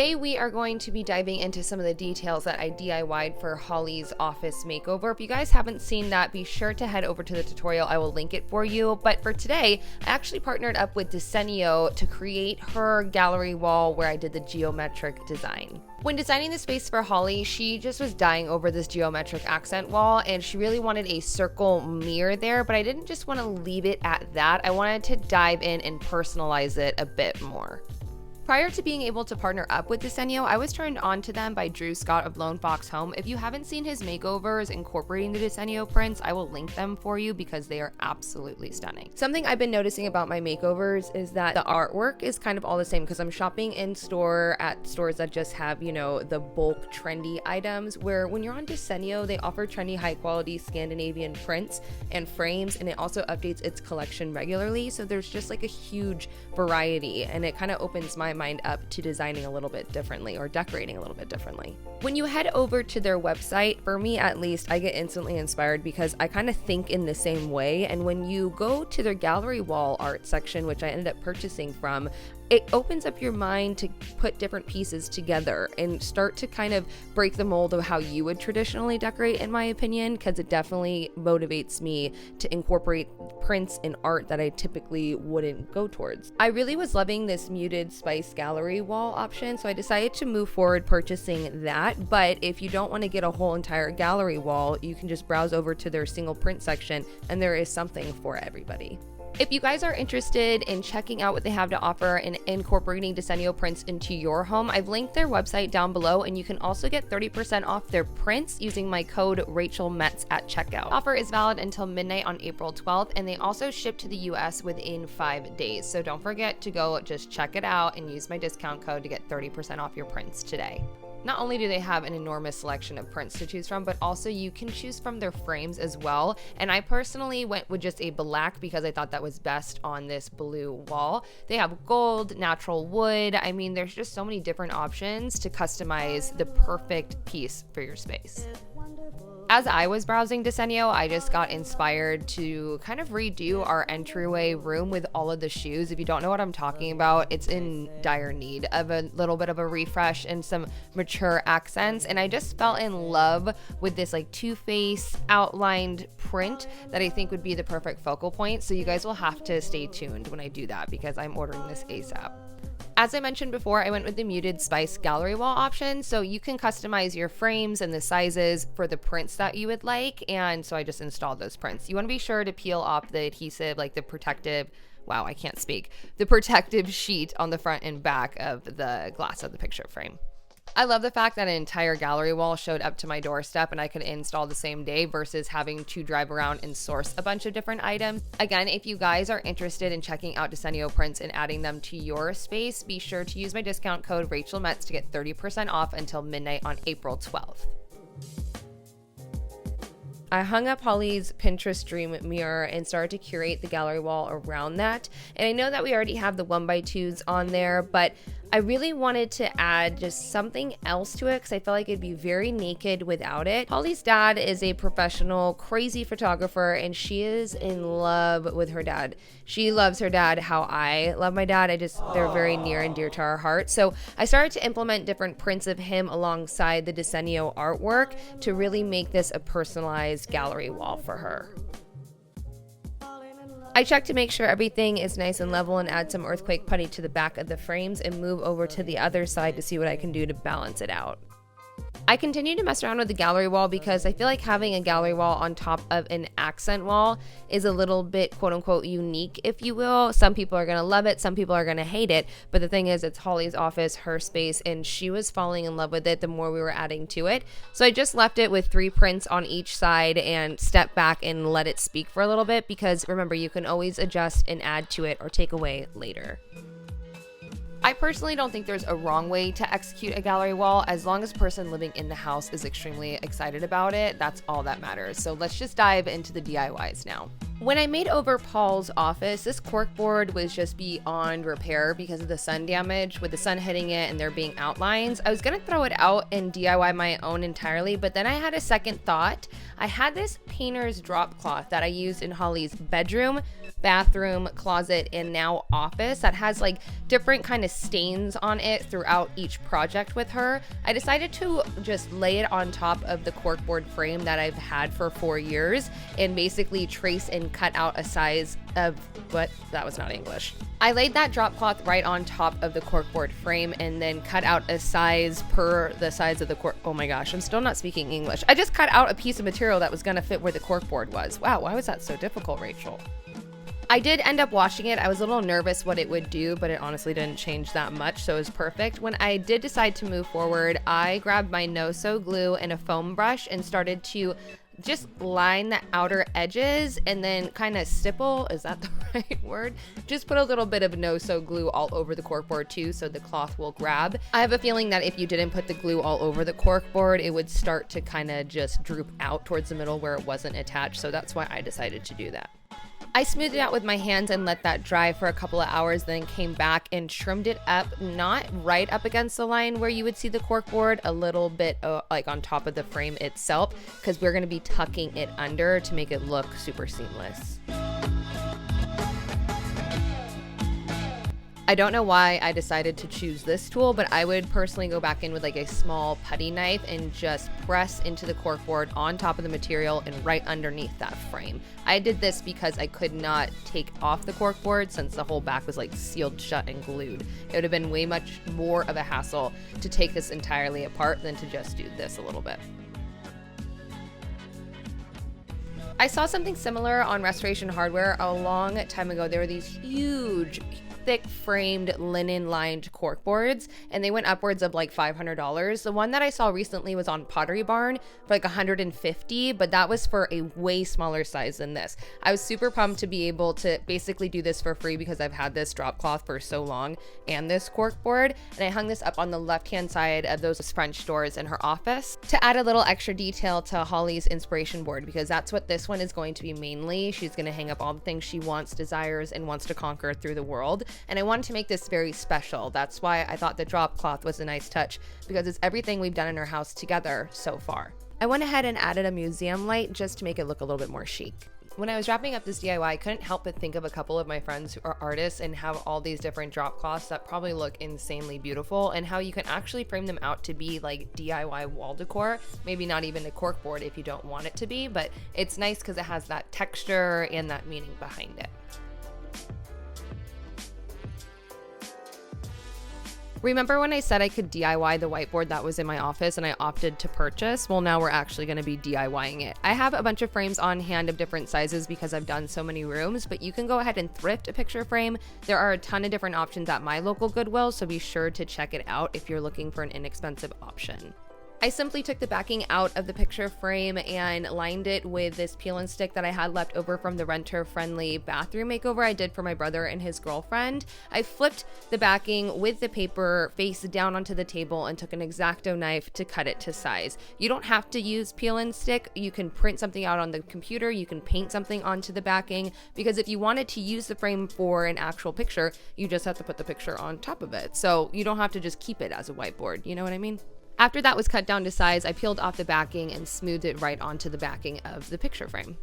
Today we are going to be diving into some of the details that I DIY'd for Holly's office makeover. If you guys haven't seen that, be sure to head over to the tutorial. I will link it for you. But for today, I actually partnered up with Desenio to create her gallery wall where I did the geometric design. When designing the space for Holly, she just was dying over this geometric accent wall, and she really wanted a circle mirror there, but I didn't just want to leave it at that. I wanted to dive in and personalize it a bit more. Prior to being able to partner up with Desenio, I was turned on to them by Drew Scott of Lone Fox Home. If you haven't seen his makeovers incorporating the Desenio prints, I will link them for you because they are absolutely stunning. Something I've been noticing about my makeovers is that the artwork is kind of all the same because I'm shopping in store at stores that just have, you know, the bulk trendy items, where when you're on Desenio, they offer trendy high quality Scandinavian prints and frames, and it also updates its collection regularly. So there's just like a huge variety, and it kind of opens my mind up to designing a little bit differently or decorating a little bit differently. When you head over to their website, for me at least, I get instantly inspired because I kind of think in the same way. And when you go to their gallery wall art section, which I ended up purchasing from, it opens up your mind to put different pieces together and start to kind of break the mold of how you would traditionally decorate, in my opinion, because it definitely motivates me to incorporate prints and art that I typically wouldn't go towards. I really was loving this muted spice gallery wall option, so I decided to move forward purchasing that. But if you don't want to get a whole entire gallery wall, you can just browse over to their single print section, and there is something for everybody. If you guys are interested in checking out what they have to offer and incorporating Desenio prints into your home, I've linked their website down below, and you can also get 30% off their prints using my code Metz at checkout. The offer is valid until midnight on April 12th, and they also ship to the US within 5 days. So don't forget to go just check it out and use my discount code to get 30% off your prints today. Not only do they have an enormous selection of prints to choose from, but also you can choose from their frames as well. And I personally went with just a black because I thought that was best on this blue wall. They have gold, natural wood. I mean, there's just so many different options to customize the perfect piece for your space. As I was browsing Desenio, I just got inspired to kind of redo our entryway room with all of the shoes. If you don't know what I'm talking about, it's in dire need of a little bit of a refresh and some mature accents. And I just fell in love with this like two-face outlined print that I think would be the perfect focal point. So you guys will have to stay tuned when I do that because I'm ordering this ASAP. As I mentioned before, I went with the muted spice gallery wall option, so you can customize your frames and the sizes for the prints that you would like, and so I just installed those prints. You want to be sure to peel off the adhesive, like the protective, wow, I can't speak, the protective sheet on the front and back of the glass of the picture frame. I love the fact that an entire gallery wall showed up to my doorstep and I could install the same day versus having to drive around and source a bunch of different items. Again, if you guys are interested in checking out Desenio prints and adding them to your space, be sure to use my discount code Metz to get 30% off until midnight on April 12th. I hung up Holly's Pinterest dream mirror and started to curate the gallery wall around that. And I know that we already have the 1x2s on there, but I really wanted to add just something else to it because I felt like it'd be very naked without it. Holly's dad is a professional, crazy photographer, and she is in love with her dad. She loves her dad how I love my dad. They're very near and dear to our heart. So I started to implement different prints of him alongside the Desenio artwork to really make this a personalized gallery wall for her. I check to make sure everything is nice and level and add some earthquake putty to the back of the frames and move over to the other side to see what I can do to balance it out. I continue to mess around with the gallery wall because I feel like having a gallery wall on top of an accent wall is a little bit quote unquote unique, if you will. Some people are going to love it, some people are going to hate it, but the thing is it's Holly's office, her space, and she was falling in love with it the more we were adding to it. So I just left it with 3 prints on each side and stepped back and let it speak for a little bit because remember, you can always adjust and add to it or take away later. I personally don't think there's a wrong way to execute a gallery wall. As long as the person living in the house is extremely excited about it, that's all that matters. So let's just dive into the DIYs now. When I made over Paul's office, this corkboard was just beyond repair because of the sun damage. With the sun hitting it and there being outlines, I was gonna throw it out and DIY my own entirely, but then I had a second thought. I had this painter's drop cloth that I used in Holly's bedroom, bathroom, closet, and now office that has like different kind of stains on it throughout each project with her. I decided to just lay it on top of the corkboard frame that I've had for 4 years and basically trace and cut out a size of that was not English. I laid that drop cloth right on top of the corkboard frame and then cut out a size per the size of the cork. Oh my gosh, I'm still not speaking English. I just cut out a piece of material that was gonna fit where the corkboard was. Wow, why was that so difficult, Rachel? I did end up washing it. I was a little nervous what it would do, but it honestly didn't change that much, so it was perfect. When I did decide to move forward, I grabbed my no-sew glue and a foam brush and started to just line the outer edges and then kind of stipple, is that the right word? Just put a little bit of no-sew glue all over the corkboard too so the cloth will grab. I have a feeling that if you didn't put the glue all over the corkboard, it would start to kind of just droop out towards the middle where it wasn't attached, so that's why I decided to do that. I smoothed it out with my hands and let that dry for a couple of hours, then came back and trimmed it up, not right up against the line where you would see the corkboard, a little bit like on top of the frame itself, because we're going to be tucking it under to make it look super seamless. I don't know why I decided to choose this tool, but I would personally go back in with like a small putty knife and just press into the corkboard on top of the material and right underneath that frame. I did this because I could not take off the corkboard since the whole back was like sealed shut and glued. It would have been way much more of a hassle to take this entirely apart than to just do this a little bit. I saw something similar on Restoration Hardware a long time ago. There were these huge thick framed linen lined corkboards and they went upwards of like $500. The one that I saw recently was on Pottery Barn for like $150, but that was for a way smaller size than this. I was super pumped to be able to basically do this for free because I've had this drop cloth for so long and this corkboard, and I hung this up on the left hand side of those French doors in her office to add a little extra detail to Holly's inspiration board, because that's what this one is going to be mainly. She's going to hang up all the things she wants, desires, and wants to conquer through the world. And I wanted to make this very special. That's why I thought the drop cloth was a nice touch, because it's everything we've done in our house together so far. I went ahead and added a museum light just to make it look a little bit more chic. When I was wrapping up this DIY, I couldn't help but think of a couple of my friends who are artists and have all these different drop cloths that probably look insanely beautiful, and how you can actually frame them out to be like DIY wall decor. Maybe not even a corkboard if you don't want it to be, but it's nice because it has that texture and that meaning behind it. Remember when I said I could DIY the whiteboard that was in my office and I opted to purchase? Well, now we're actually going to be DIYing it. I have a bunch of frames on hand of different sizes because I've done so many rooms, but you can go ahead and thrift a picture frame. There are a ton of different options at my local Goodwill, so be sure to check it out if you're looking for an inexpensive option. I simply took the backing out of the picture frame and lined it with this peel and stick that I had left over from the renter-friendly bathroom makeover I did for my brother and his girlfriend. I flipped the backing with the paper face down onto the table and took an X-Acto knife to cut it to size. You don't have to use peel and stick. You can print something out on the computer. You can paint something onto the backing, because if you wanted to use the frame for an actual picture, you just have to put the picture on top of it. So you don't have to just keep it as a whiteboard. You know what I mean? After that was cut down to size, I peeled off the backing and smoothed it right onto the backing of the picture frame.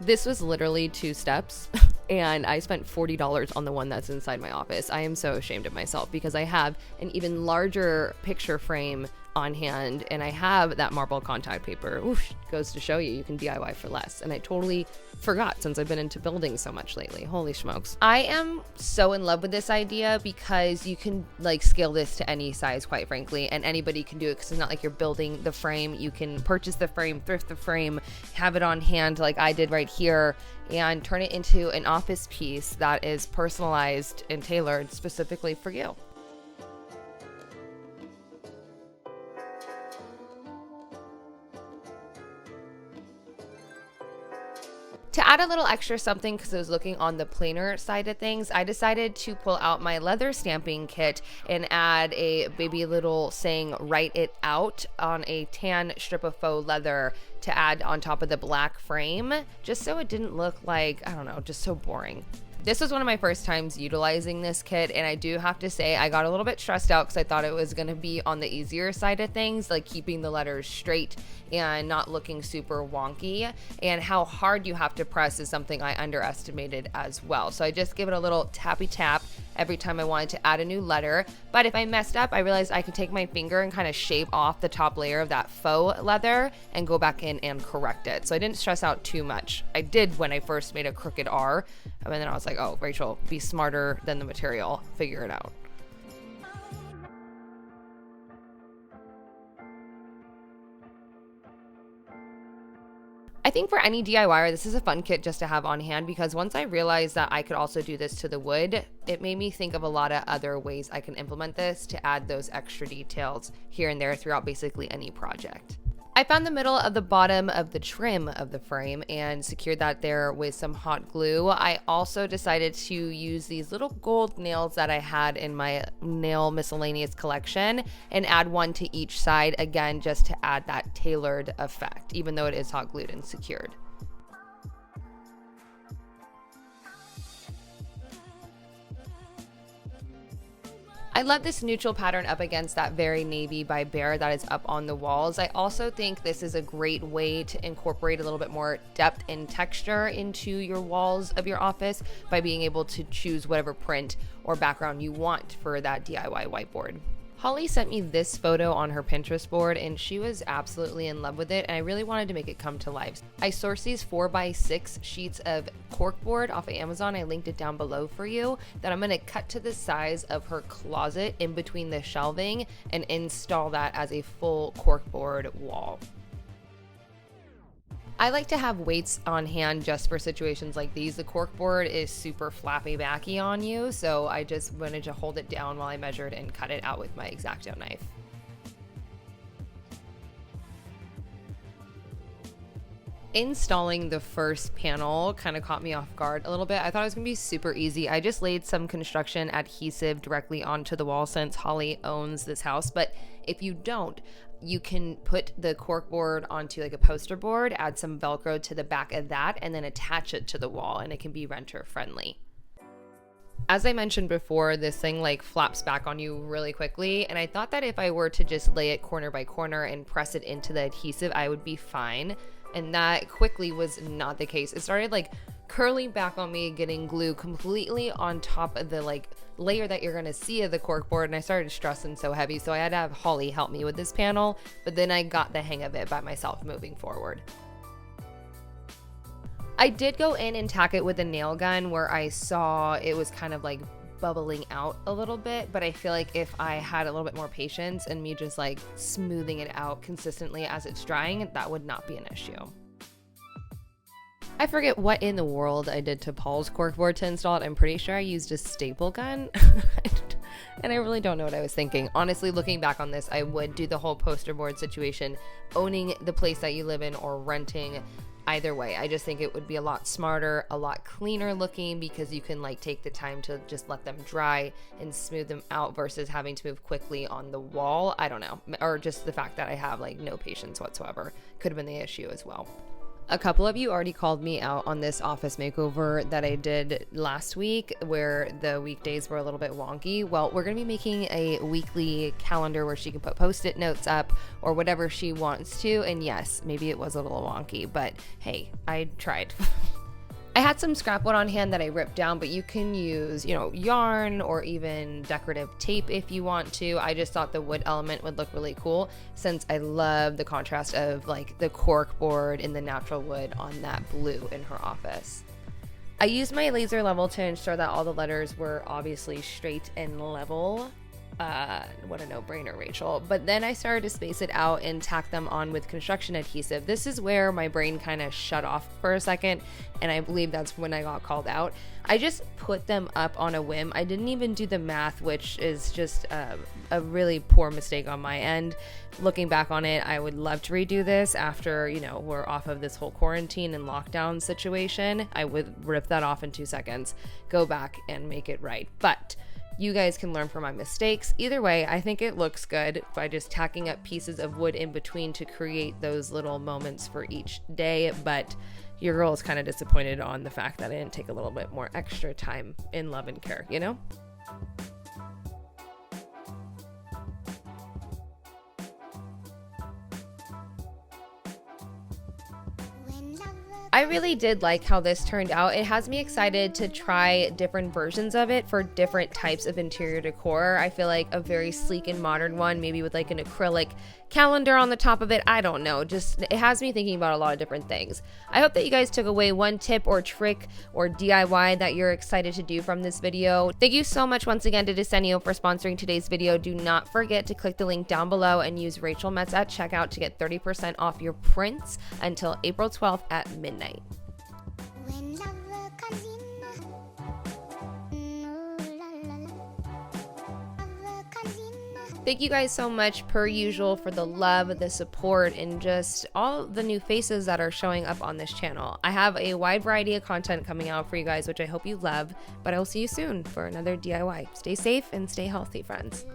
This was literally 2 steps and I spent $40 on the one that's inside my office. I am so ashamed of myself because I have an even larger picture frame on hand and I have that marble contact paper. Oof, goes to show you can DIY for less. And I totally forgot since I've been into building so much lately. Holy smokes. I am so in love with this idea because you can like scale this to any size, quite frankly, and anybody can do it because it's not like you're building the frame. You can purchase the frame, thrift the frame, have it on hand like I did right here, and turn it into an office piece that is personalized and tailored specifically for you. To add a little extra something, because I was looking on the plainer side of things, I decided to pull out my leather stamping kit and add a baby little saying "Write It Out" on a tan strip of faux leather to add on top of the black frame, just so it didn't look like, I don't know, just so boring. This was one of my first times utilizing this kit, and I do have to say I got a little bit stressed out because I thought it was going to be on the easier side of things, like keeping the letters straight and not looking super wonky, and how hard you have to press is something I underestimated as well. So I just give it a little tappy tap every time I wanted to add a new letter. But if I messed up, I realized I could take my finger and kind of shape off the top layer of that faux leather and go back in and correct it. So I didn't stress out too much. I did when I first made a crooked R, and then I was like, oh, Rachel, be smarter than the material, figure it out. I think for any DIYer, this is a fun kit just to have on hand, because once I realized that I could also do this to the wood, it made me think of a lot of other ways I can implement this to add those extra details here and there throughout basically any project. I found the middle of the bottom of the trim of the frame and secured that there with some hot glue. I also decided to use these little gold nails that I had in my nail miscellaneous collection and add one to each side, again, just to add that tailored effect, even though it is hot glued and secured. I love this neutral pattern up against that very navy by Bear that is up on the walls. I also think this is a great way to incorporate a little bit more depth and texture into your walls of your office by being able to choose whatever print or background you want for that DIY whiteboard. Holly sent me this photo on her Pinterest board and she was absolutely in love with it, and I really wanted to make it come to life. I sourced these 4x6 sheets of corkboard off of Amazon. I linked it down below for you, that I'm going to cut to the size of her closet in between the shelving and install that as a full corkboard wall. I like to have weights on hand just for situations like these. The corkboard is super flappy backy on you, so I just wanted to hold it down while I measured and cut it out with my X-Acto knife. Installing the first panel kind of caught me off guard a little bit. I thought it was gonna be super easy. I just laid some construction adhesive directly onto the wall since Holly owns this house, but if you don't, you can put the corkboard onto like a poster board, add some Velcro to the back of that, and then attach it to the wall, and it can be renter friendly. As I mentioned before, this thing like flaps back on you really quickly, and I thought that if I were to just lay it corner by corner and press it into the adhesive, I would be fine. And that quickly was not the case. It started like curling back on me, getting glue completely on top of the like layer that you're gonna see of the corkboard, and I started stressing so heavy, so I had to have Holly help me with this panel, but then I got the hang of it by myself moving forward. I did go in and tack it with a nail gun where I saw it was kind of like bubbling out a little bit, but I feel like if I had a little bit more patience and me just like smoothing it out consistently as it's drying, that would not be an issue. I forget what in the world I did to Paul's corkboard to install it. I'm pretty sure I used a staple gun. And I really don't know what I was thinking. Honestly, looking back on this, I would do the whole poster board situation, owning the place that you live in or renting. Either way, I just think it would be a lot smarter, a lot cleaner looking, because you can like take the time to just let them dry and smooth them out versus having to move quickly on the wall. I don't know. Or just the fact that I have like no patience whatsoever could have been the issue as well. A couple of you already called me out on this office makeover that I did last week where the weekdays were a little bit wonky. Well, we're going to be making a weekly calendar where she can put post-it notes up or whatever she wants to. And yes, maybe it was a little wonky, but hey, I tried. I had some scrap wood on hand that I ripped down, but you can use, yarn or even decorative tape if you want to. I just thought the wood element would look really cool since I love the contrast of like the cork board in the natural wood on that blue in her office. I used my laser level to ensure that all the letters were obviously straight and level. what a no-brainer, Rachel. But then I started to space it out and tack them on with construction adhesive. This is where my brain kind of shut off for a second, and I believe that's when I got called out. I just put them up on a whim. I didn't even do the math, which is just a really poor mistake on my end. Looking back on it, I would love to redo this after, you know, we're off of this whole quarantine and lockdown situation. I would rip that off in 2 seconds, go back and make it right. But you guys can learn from my mistakes. Either way, I think it looks good by just tacking up pieces of wood in between to create those little moments for each day. But your girl is kind of disappointed on the fact that I didn't take a little bit more extra time in love and care, you know? I really did like how this turned out. It has me excited to try different versions of it for different types of interior decor. I feel like a very sleek and modern one, maybe with like an acrylic calendar on the top of it. I don't know. Just it has me thinking about a lot of different things. I hope that you guys took away one tip or trick or DIY that you're excited to do from this video. Thank you so much once again to Desenio for sponsoring today's video. Do not forget to click the link down below and use Rachel Metz at checkout to get 30% off your prints until April 12th at midnight. When love comes in, thank you guys so much, per usual, for the love, the support, and just all the new faces that are showing up on this channel. I have a wide variety of content coming out for you guys, which I hope you love, but I will see you soon for another DIY. Stay safe and stay healthy, friends.